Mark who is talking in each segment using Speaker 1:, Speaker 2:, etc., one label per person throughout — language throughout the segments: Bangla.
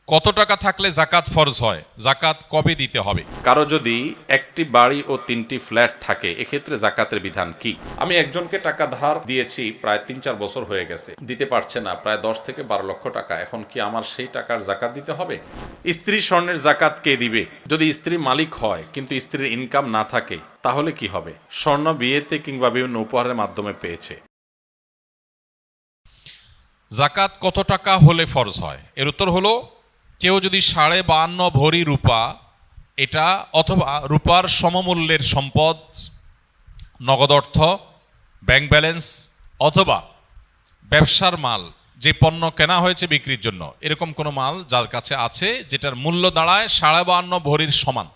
Speaker 1: কত টাকা থাকলে জাকাত ফরজ হয়, জাকাত কবে দিতে হবে?
Speaker 2: কারো যদি একটি বাড়ি ও 3টি ফ্ল্যাট থাকে এক্ষেত্রে জাকাতের বিধান কি? আমি একজনকে টাকা ধার দিয়েছি, প্রায় 3-4 বছর হয়ে গেছে, দিতে পারছে না, প্রায় 10 থেকে 12 লক্ষ টাকা। এখন কি আমার সেই টাকার জাকাত দিতে হবে? স্ত্রী স্বর্ণের জাকাত কে দিবে? যদি স্ত্রী মালিক হয় কিন্তু স্ত্রীর ইনকাম না থাকে তাহলে কি হবে? স্বর্ণ বিয়েতে কিংবা বিভিন্ন উপহারের মাধ্যমে পেয়েছে।
Speaker 1: জাকাত কত টাকা হলে ফরজ হয়? এর উত্তর হলো, কেউ যদি 52.5 ভরি রূপা, এটা অথবা রূপার সমমূল্যের সম্পদ, নগদ অর্থ, ব্যাংক ব্যালেন্স অথবা ব্যবসার মাল, যে পণ্য কেনা হয়েছে বিক্রির জন্য, এরকম কোনো মাল যার কাছে আছে যেটার মূল্য দাঁড়ায় 52.5 ভরির সমান,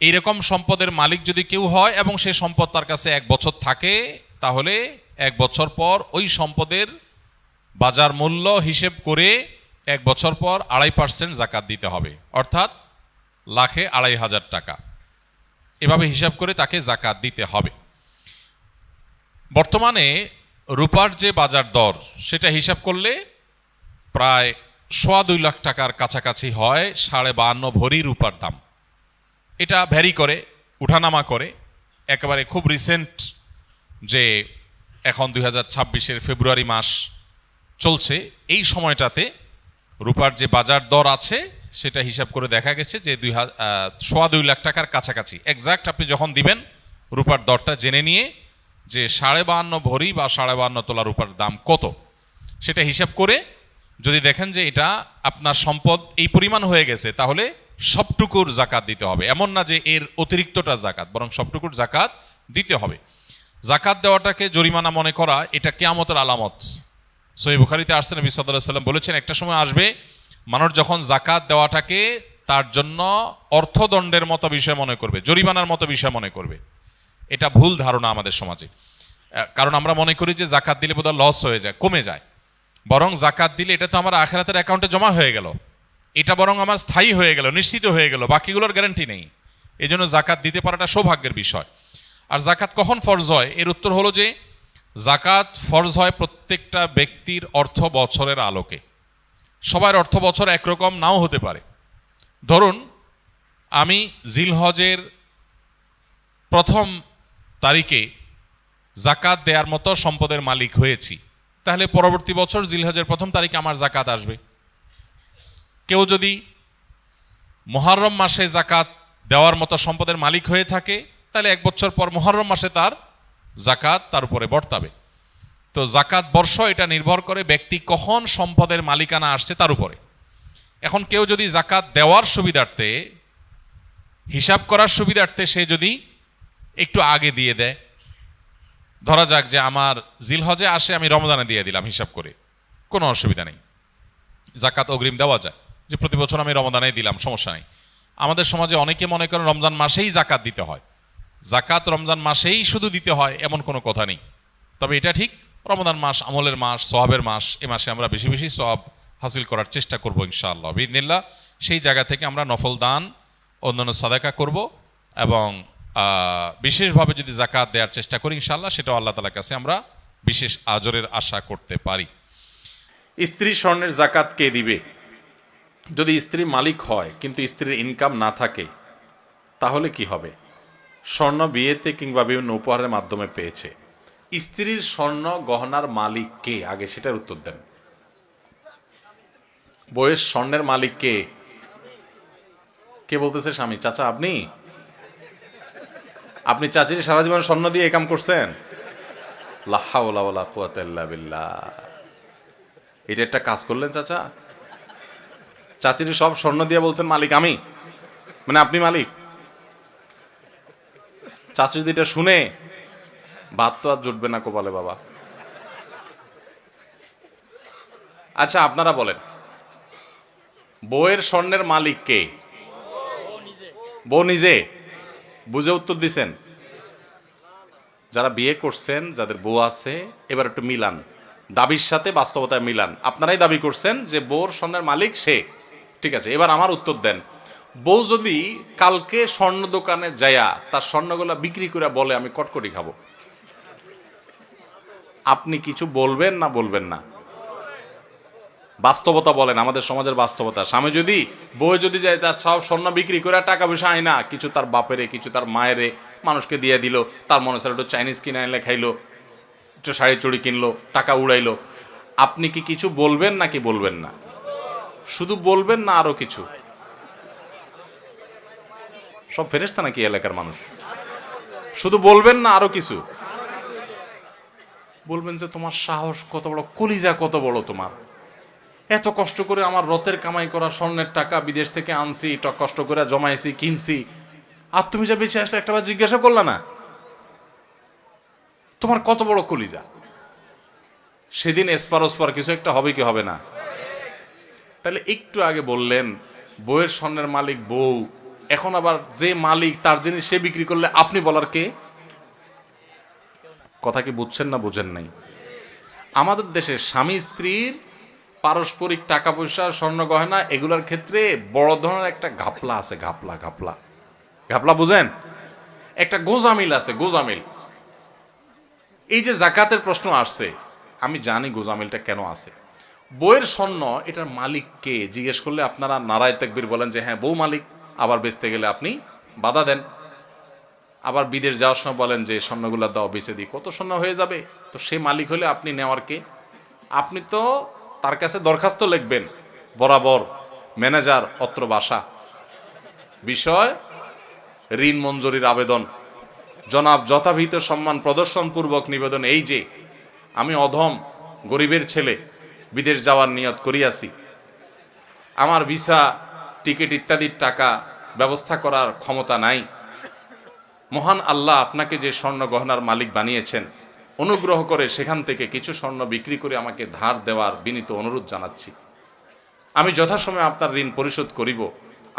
Speaker 1: এইরকম সম্পদের মালিক যদি কেউ হয় এবং সেই সম্পদ তার কাছে 1 বছর থাকে, তাহলে 1 বছর পর ওই সম্পদের বাজার মূল্য হিসেব করে 1 বছর পর 2.5% জাকাত দিতে হবে, অর্থাৎ লাখে 2,500 টাকা। এভাবে হিসাব করে তাকে জাকাত দিতে হবে। বর্তমানে রূপার যে বাজার দর সেটা হিসাব করলে প্রায় 2.25 লাখ টাকার কাছাকাছি হয় 52.5 ভরি রূপার দাম। এটা ভ্যারি করে, উঠানামা করে। একেবারে খুব রিসেন্ট যে এখন 2026-এর ফেব্রুয়ারি মাস চলছে, এই সময়টাতে রূপার যে বাজার দর আছে সেটা হিসাব করে দেখা গেছে যে 2.25 লাখ টাকার কাছাকাছি। এক্সাক্ট আপনি যখন দিবেন রূপার দরটা জেনে নিয়ে যে 52.5 ভরি বা 52.5 তোলা রূপার দাম কত, সেটা হিসাব করে যদি দেখেন যে এটা আপনার সম্পদ এই পরিমাণ হয়ে গেছে, তাহলে সবটুকুর জাকাত দিতে হবে। এমন না যে এর অতিরিক্তটা জাকাত, বরং সবটুকুর জাকাত দিতে হবে। জাকাত দেওয়াটাকে জরিমানা মনে করা, এটা কিয়ামতের আলামত। সহিহ বুখারীতে আসছে, নবী সাল্লাল্লাহু আলাইহি ওয়াসাল্লাম বলেছেন, একটা সময় আসবে মানুষ যখন জাকাত দেওয়াটাকে তার জন্য অর্থদণ্ডের মতো বিষয় মনে করবে, জরিমানার মতো বিষয় মনে করবে। এটা ভুল ধারণা আমাদের সমাজে। কারণ আমরা মনে করি যে জাকাত দিলে বোধহয় লস হয়ে যায়, কমে যায়। বরং জাকাত দিলে এটা তো আমার আখিরাতের অ্যাকাউন্টে জমা হয়ে গেল, এটা বরং আমার স্থায়ী হয়ে গেল, নিশ্চিত হয়ে গেল, বাকিগুলোর গ্যারান্টি নেই। এই জন্য জাকাত দিতে পারাটা সৌভাগ্যের বিষয়। আর জাকাত কখন ফরজ হয়? এর উত্তর হলো যে জাকাত ফরজ হয় প্রত্যেকটা ব্যক্তির অর্থ বছরের আলোকে। সবার অর্থ বছর একরকম নাও হতে পারে। ধরুন আমি জিলহজের 1ম তারিখে জাকাত দেওয়ার মতো সম্পদের মালিক হয়েছি, তাহলে পরবর্তী বছর জিলহজের 1ম তারিখে আমার জাকাত আসবে। কেউ যদি মুহররম মাসে জাকাত দেওয়ার মতো সম্পদের মালিক হয়ে থাকে, তাহলে 1 বছর পর মুহররম মাসে তার জাকাত তার উপরে বর্তাবে। তো জাকাত বর্ষ এটা নির্ভর করে ব্যক্তি কখন সম্পদের মালিকানা আসছে তার উপরে। এখন কেউ যদি জাকাত দেওয়ার সুবিধার্থে, হিসাব করার সুবিধার্থে সে যদি একটু আগে দিয়ে দেয়, ধরা যাক যে আমার জিলহজে আসে, আমি রমজানে দিয়ে দিলাম হিসাব করে, কোনো অসুবিধা নেই, জাকাত অগ্রিম দেওয়া যায়, যে প্রতি বছর আমি রমজানে দিলাম, সমস্যা নেই। আমাদের সমাজে অনেকে মনে করেন রমজান মাসেই জাকাত দিতে হয়। জাকাত রমজান মাসেই শুধু দিতে হয় এমন কোনো কথা নেই। তবে এটা ঠিক, রমজান মাস আমলের মাস, সওয়াবের মাস, এ মাসে আমরা বেশি বেশি সওয়াব হাসিল করার চেষ্টা করব ইনশাআল্লাহ বিইذনিল্লাহ। সেই জায়গা থেকে আমরা নফল দান, অন্যান্য সাদাকা করব এবং বিশেষভাবে যদি জাকাত দেওয়ার চেষ্টা করি ইনশাআল্লাহ, সেটাও আল্লাহ তাআলার কাছে আমরা বিশেষ আজরের আশা করতে পারি।
Speaker 2: স্ত্রী স্বর্ণের জাকাত কে দিবে? যদি স্ত্রী মালিক হয় কিন্তু স্ত্রীর ইনকাম না থাকে তাহলে কি হবে? স্বর্ণ বিয়েতে কিংবা বিভিন্ন উপহারের মাধ্যমে পেয়েছে। স্ত্রীর স্বর্ণ গহনার মালিক কে, আগে সেটার উত্তর দেন। বইয়ের স্বর্ণের মালিক কে? কে বলতেছে? স্বামী? চাচা আপনি? আপনি চাচির সারা জীবন স্বর্ণ দিয়ে কাম করছেন? লা হাওলা ওয়ালা কুওয়াতা ইল্লা বিল্লাহ। এটা একটা কাজ করলেন চাচা। চাচির সব স্বর্ণ দিয়ে বলছেন মালিক আমি, মানে আপনি মালিক। চাচি যদি এটা শুনে, ভাত তো আর জুটবে না কপালে বাবা। আচ্ছা আপনারা বলেন, বউয়ের স্বর্ণের মালিক কে? বউ নিজে? বুঝে উত্তর দিছেন? যারা বিয়ে করছেন, যাদের বউ আছে, এবার একটু মিলান, দাবির সাথে বাস্তবতায় মিলান। আপনারাই দাবি করছেন যে বউর স্বর্ণের মালিক সে, ঠিক আছে। এবার আমার উত্তর দেন, বউ যদি কালকে স্বর্ণ দোকানে যায়া তার স্বর্ণগুলা বিক্রি করে বলে আমি কটকটি খাবো, আপনি কিছু বলবেন না বলবেন না? বাস্তবতা বলেন, আমাদের সমাজের বাস্তবতা। স্বামী যদি বউ যদি যায় তার সব স্বর্ণ বিক্রি করে টাকা পয়সা আয় না, কিছু তার বাপেরে কিছু তার মায়েরে মানুষকে দিয়ে দিল, তার মনে হচ্ছে একটু চাইনিজ কিনে এনে খাইলো, একটু শাড়ি চুড়ি কিনলো, টাকা উড়াইলো, আপনি কি কিছু বলবেন নাকি বলবেন না? শুধু বলবেন না আরো কিছু? সব ফেরেশতা নাকি এলাকার মানুষ? শুধু বলবেন না আরো কিছু বলবেন? যে তোমার সাহস কত বড়, কলিজা কত বড় তোমার, এত কষ্ট করে আমার রথের কামাই করা স্বর্ণের টাকা বিদেশ থেকে আনছি, কষ্ট করে জমাইছি, কিনছি, আর তুমি যা বেঁচে আসলে একটাবার জিজ্ঞাসা করলা না? তোমার কত বড় কলিজা। সেদিন এসপার ওসপার কিছু একটা হবে কি হবে না? তাহলে একটু আগে বললেন বউয়ের স্বর্ণের মালিক বউ, এখন আবার যে মালিক তার জিনিস সে বিক্রি করলে আপনি বলার কে? কথা কি বুঝছেন না বুঝেন নাই? আমাদের দেশে স্বামী স্ত্রীর পারস্পরিক টাকা পয়সা স্বর্ণ গয়না এগুলোর ক্ষেত্রে বড় ধরনের একটা ঘাপলা আছে। ঘাপলা ঘাপলা ঘাপলা বুঝেন? একটা গোজামিল আছে, গোজামিল। এই যে জাকাতের প্রশ্ন আসছে, আমি জানি গোজামিলটা কেন আছে। বইয়ের স্বর্ণ এটার মালিক কে জিজ্ঞেস করলে আপনারা নারায় তাকবীর বলেন যে হ্যাঁ বউ মালিক, আবার বেচতে গেলে আপনি বাধা দেন। আবার বিদেশ যাওয়ার সময় বলেন যে স্বর্ণগুলো দাও, বেচে দিই, কত স্বর্ণ হয়ে যাবে। তো সে মালিক হলে আপনি নেওয়ার কে? আপনি তো তার কাছে দরখাস্ত লিখবেন, বরাবর ম্যানেজার অত্র বাসা, বিষয় ঋণ মঞ্জুরির আবেদন, জনাব যথাবিহিত সম্মান প্রদর্শন পূর্বক নিবেদন এই যে আমি অধম গরিবের ছেলে, বিদেশ যাওয়ার নিয়ত করিয়াছি, আমার ভিসা টিকিট ইত্যাদির টাকা ব্যবস্থা করার ক্ষমতা নাই। মহান আল্লাহ আপনাকে যে স্বর্ণ গহনার মালিক বানিয়েছেন, অনুগ্রহ করে সেখান থেকে কিছু স্বর্ণ বিক্রি করে আমাকে ধার দেওয়ার বিনীত অনুরোধ জানাচ্ছি। আমি যথাসময়ে আপনার ঋণ পরিশোধ করিব।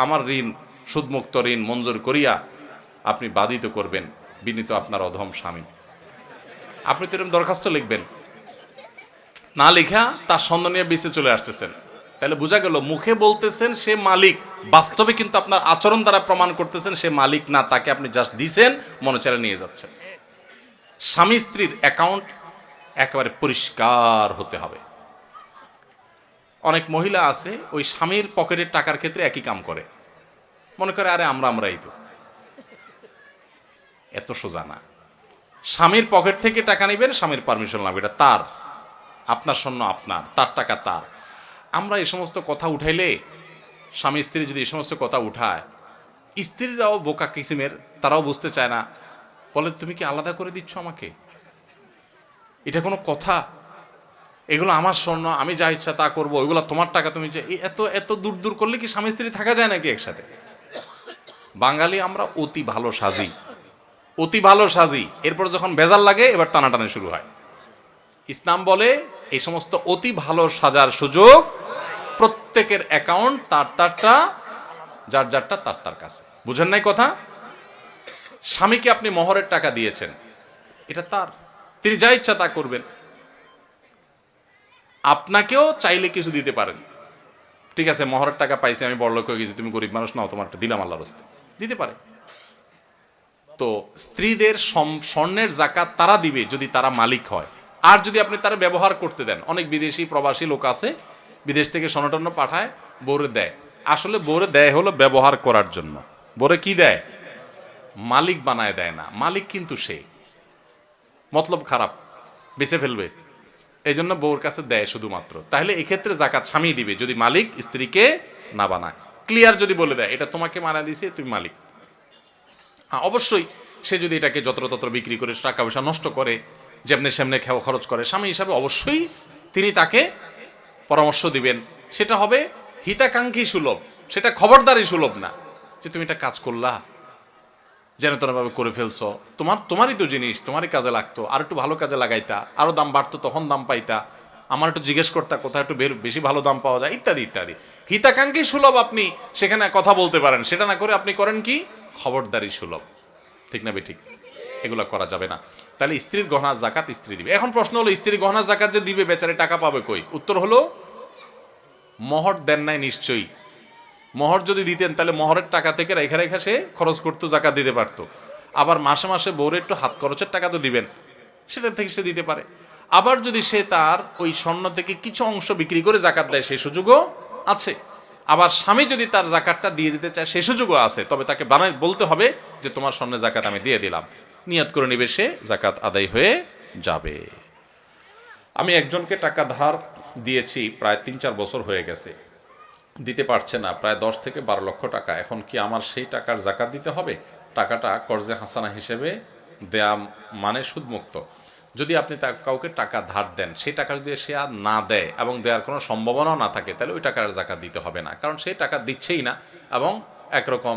Speaker 2: আমার ঋণ সুদমুক্ত ঋণ মঞ্জুর করিয়া আপনি বাধিত করবেন, বিনীত আপনার অধম স্বামী। আপনি তো এরকম দরখাস্ত লিখবেন, না লেখা তার সন্দেহ নিয়ে বেঁচে চলে আসতেছেন। তাহলে বোঝা গেল মুখে বলতেছেন সে মালিক, বাস্তবে কিন্তু আপনার আচরণ দ্বারা প্রমাণ করতেছেন সে মালিক না, তাকে আপনি জাস্ট দিছেন, মনে চালে নিয়ে যাচ্ছেন। স্বামী স্ত্রীর অ্যাকাউন্ট একেবারে পরিষ্কার হতে হবে। অনেক মহিলা আছে ওই স্বামীর পকেটের টাকার ক্ষেত্রে একই কাম করে, মনে করে আরে আমরাই তো। এত সোজা না। স্বামীর পকেট থেকে টাকা নেবেন, স্বামীর পারমিশন লাগবে, এটা তার, আপনার স্বর্ণ আপনার, তার টাকা তার। আমরা এই সমস্ত কথা উঠাইলে, স্বামী স্ত্রী যদি এই সমস্ত কথা উঠায়, স্ত্রীরাও বোকা কিসিমের, তারাও বুঝতে চায় না, বলে তুমি কি আলাদা করে দিচ্ছ আমাকে? এটা কোনো কথা? এগুলো আমার স্বর্ণ, আমি যা ইচ্ছা তা করবো, ওইগুলো তোমার টাকা, তুমি যে এত এত দূর দূর করলে কি স্বামী স্ত্রী থাকা যায় নাকি একসাথে? বাঙালি আমরা অতি ভালো সাজি, অতি ভালো সাজি, এরপর যখন বেজাল লাগে এবার টানাটানি শুরু হয়। ইসলাম বলে এই সমস্ত অতি ভালো সাজার সুযোগ প্রত্যেকের অ্যাকাউন্ট তার তারটা, যার যারটা তার তার কাছে। বুঝেন নাই কথা? স্বামীকে আপনি মোহরের টাকা দিয়েছেন, এটা তার, তিনি যা ইচ্ছা তা করবেন। আপনাকেও চাইলে কিছু দিতে পারেন, ঠিক আছে মোহরের টাকা পাইছি, আমি বড়লোক হয়ে গেছি, তুমি গরিব মানুষ নাও, তোমার দিলাম আল্লাহর রাস্তে, দিতে পারে। তো স্ত্রীদের স্বর্ণের জাকাত তারা দিবে যদি তারা মালিক হয়, আর যদি আপনি তারা ব্যবহার করতে দেন। অনেক বিদেশি প্রবাসী লোক আছে বিদেশ থেকে স্বর্ণটন্য পাঠায়, বউরে দেয়। আসলে বউরে দেয় হলো ব্যবহার করার জন্য। বউরে কি দেয়? মালিক বানায় দেয় না। মালিক কিন্তু সে, মতলব খারাপ, বেঁচে ফেলবে, এই জন্য বউর কাছে দেয় শুধুমাত্র। তাহলে এক্ষেত্রে জাকাত স্বামী দিবে যদি মালিক স্ত্রীকে না বানায়। ক্লিয়ার যদি বলে দেয় এটা তোমাকে মানা দিয়েছে, তুমি মালিক। অবশ্যই সে যদি এটাকে যত্রতত্র বিক্রি করে টাকা পয়সা নষ্ট করে, যেমনি সেমনে খরচ করে, স্বামী হিসাবে অবশ্যই তিনি তাকে পরামর্শ দিবেন। সেটা হবে হিতাকাঙ্ক্ষী সুলভ, সেটা খবরদারি সুলভ না যে তুমি এটা কাজ করলা, যেন তেনভাবে করে ফেলছো, তোমারই তো জিনিস, তোমারই কাজে লাগতো, আর একটু ভালো কাজে লাগাইতা, আরো দাম বাড়তো তখন দাম পাইতা, আমার একটু জিজ্ঞেস করতা কোথায় একটু বেশি ভালো দাম পাওয়া যায়, ইত্যাদি ইত্যাদি। হিতাকাঙ্ক্ষী সুলভ আপনি সেখানে কথা বলতে পারেন, সেটা না করে আপনি করেন কি খবরদারি সুলভ। ঠিক না বেঠিক? এগুলো করা যাবে না। তাহলে স্ত্রীর গহনার জাকাত স্ত্রী দিবে। এখন প্রশ্ন হলো স্ত্রীর গহনার জাকাত যে দিবে বেচারে টাকা পাবে কই? উত্তর হলো মোহর দেন নাই নিশ্চয়ই। মোহর যদি দিতেন তাহলে মোহরের টাকা থেকে রেখা রেখা সে খরচ করতো, জাকাত দিতে পারতো। আবার মাসে মাসে বউরে একটু হাত খরচের টাকা তো দিবেন, সেটা থেকে সে দিতে পারে। আবার যদি সে তার ওই স্বর্ণ থেকে কিছু অংশ বিক্রি করে জাকাত দেয় সেই সুযোগও আছে। আবার স্বামী যদি তার জাকাতটা দিয়ে দিতে চায় সেই সুযোগও আছে, তবে তাকে বলতে হবে যে তোমার স্বর্ণের জাকাত আমি দিয়ে দিলাম, নিয়ত করে নিবে, সে জাকাত আদায় হয়ে যাবে। আমি একজনকে টাকা ধার দিয়েছি, প্রায় 3-4 বছর হয়ে গেছে, দিতে পারছে না, প্রায় 10 থেকে 12 লক্ষ টাকা। এখন কি আমার সেই টাকার জাকাত দিতে হবে? টাকাটা কর্জে হাসানা হিসেবে দেয়া মানে সুদমুক্ত। যদি আপনি কাউকে টাকা ধার দেন, সেই টাকা যদি সে আর না দেয় এবং দেওয়ার কোনো সম্ভাবনাও না থাকে, তাহলে ওই টাকার জাকাত দিতে হবে না, কারণ সেই টাকা দিচ্ছেই না এবং একরকম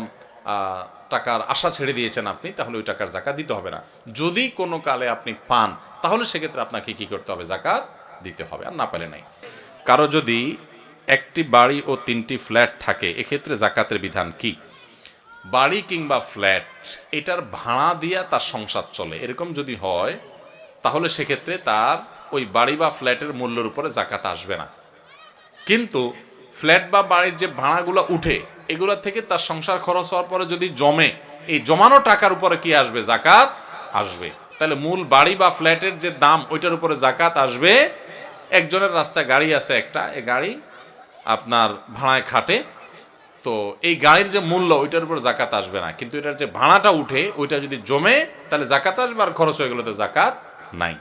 Speaker 2: টাকার আশা ছেড়ে দিয়েছেন আপনি, তাহলে ওই টাকার জাকাত দিতে হবে না। যদি কোনো কালে আপনি পান, তাহলে সেক্ষেত্রে আপনাকে কি করতে হবে? জাকাত দিতে হবে, আর না পেলে নাই। কারো যদি একটি বাড়ি ও 3টি ফ্ল্যাট থাকে, এক্ষেত্রে জাকাতের বিধান কি? বাড়ি কিংবা ফ্ল্যাট, এটার ভাড়া দিয়া তার সংসার চলে, এরকম যদি হয়, তাহলে সেক্ষেত্রে তার ওই বাড়ি বা ফ্ল্যাটের মূল্যের উপরে জাকাত আসবে না। কিন্তু ফ্ল্যাট বা বাড়ির যে ভাড়াগুলো উঠে, এগুলো থেকে তার সংসার খরচ হওয়ার পরে যদি জমে, এই জমানো টাকার উপরে কি আসবে? জাকাত আসবে। তাহলে মূল বাড়ি বা ফ্ল্যাটের যে দাম, ওইটার উপরে জাকাত আসবে। একজনের রাস্তায় গাড়ি আছে একটা, এই গাড়ি আপনার ভাড়ায় খাটে, তো এই গাড়ির যে মূল্য, ওইটার উপর জাকাত আসবে না, কিন্তু এটার যে ভাড়াটা উঠে, ওইটা যদি জমে, তাহলে জাকাত আসবে, আর খরচ হয়ে গেলে তো জাকাত নাই।